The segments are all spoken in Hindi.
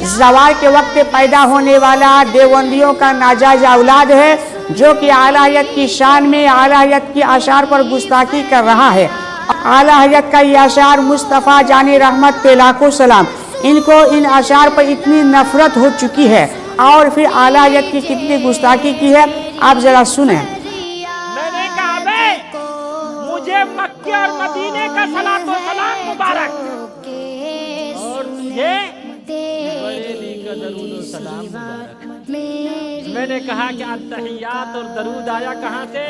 ज़वाल के वक्त पैदा होने वाला देवबंदियों का नाजायज औलाद है, जो कि आला हज़रत की शान में आला हज़रत की आशार पर गुस्ताखी कर रहा है। आला हज़रत का ये आशार मुस्तफ़ा जाने रहमत पे लाखों सलाम, इनको इन आशार पर इतनी नफरत हो चुकी है और फिर आला हज़रत की कितनी गुस्ताखी की है, आप जरा सुने। मैंने कहा बे, मुझे मक्के और मदीने का सलातो सलाम मुबारक, और तुझे बरेली का दरूद और सलाम मुबारक। मैंने कहा कि अत्तहियात और दरूद आया कहाँ से?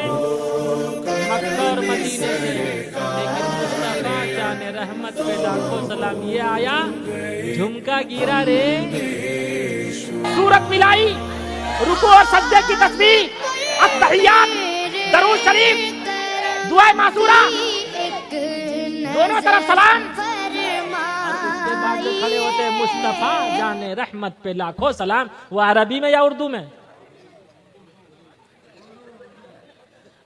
मक्का और मदीने से, लेकिन मुस्तफा जाने रहमत पे लाखों सलाम ये आया, झुमका गिरा रे, सूरत मिलाई, रुकू और सजदे की तस्बीह, अत्तहियात, दरूद शरीफ, दुआ मासूरा, दोनों तरफ सलाम, और उसके बाद जो खड़े होते हैं मुस्तफा जाने रहमत पे लाखों सलाम, वो अरबी में या उर्दू में?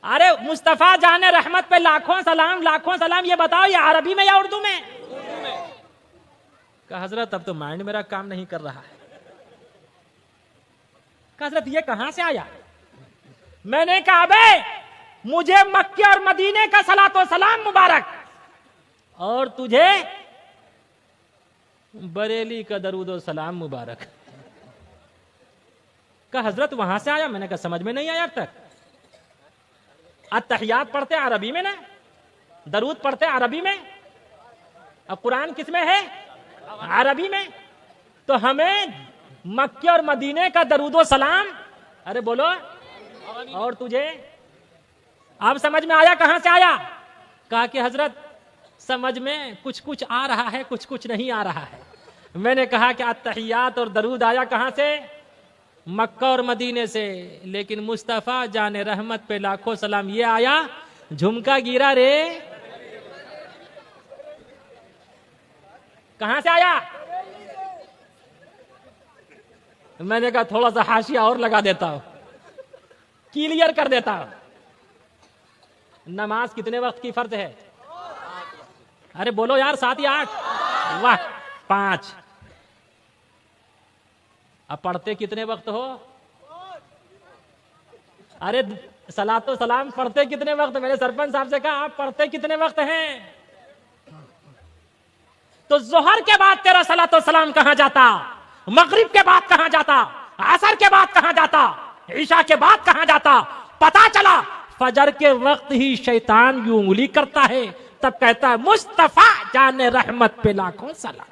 अरे मुस्तफा जाने रहमत पे लाखों सलाम, ये बताओ ये अरबी में या उर्दू में? कहा हजरत अब तो माइंड मेरा काम नहीं कर रहा है। कहा हजरत ये कहां से आया? मैंने कहा बे, मुझे मक्के और मदीने का सलातो सलाम मुबारक, और तुझे बरेली का दरूद और सलाम मुबारक। कहा हजरत वहां से आया? मैंने कहा समझ में नहीं आया अब तक। अत्तहियात पढ़ते अरबी में ना, दरूद पढ़ते अरबी में, अब कुरान किस में है? अरबी में। तो हमें मक्के और मदीने का दरूद और सलाम, अरे बोलो, और तुझे अब समझ में आया कहां से आया? कहा कि हजरत समझ में कुछ कुछ आ रहा है, कुछ कुछ नहीं आ रहा है। मैंने कहा कि अत्तहियात और दरूद आया कहां से? मक्का और मदीने से, लेकिन मुस्तफा जाने रहमत पे लाखों सलाम ये आया, झुमका गिरा रे, कहां से आया? मैंने कहा थोड़ा सा हाशिया और लगा देता हूं, क्लियर कर देता हूं। नमाज कितने वक्त की फर्ज है? अरे बोलो यार, 7 या 8? वाह, 5। अब पढ़ते कितने वक्त हो? अरे सलातो सलाम पढ़ते कितने वक्त? मैंने सरपंच साहब से कहा आप पढ़ते कितने वक्त हैं? तो जोहर के बाद तेरा सलातो सलाम कहां जाता? मगरिब के बाद कहां जाता? असर के बाद कहां जाता? ईशा के बाद कहां जाता? पता चला फजर के वक्त ही शैतान यूं उंगली करता है, तब कहता है मुस्तफा जाने रहमत पे लाखों सलाम।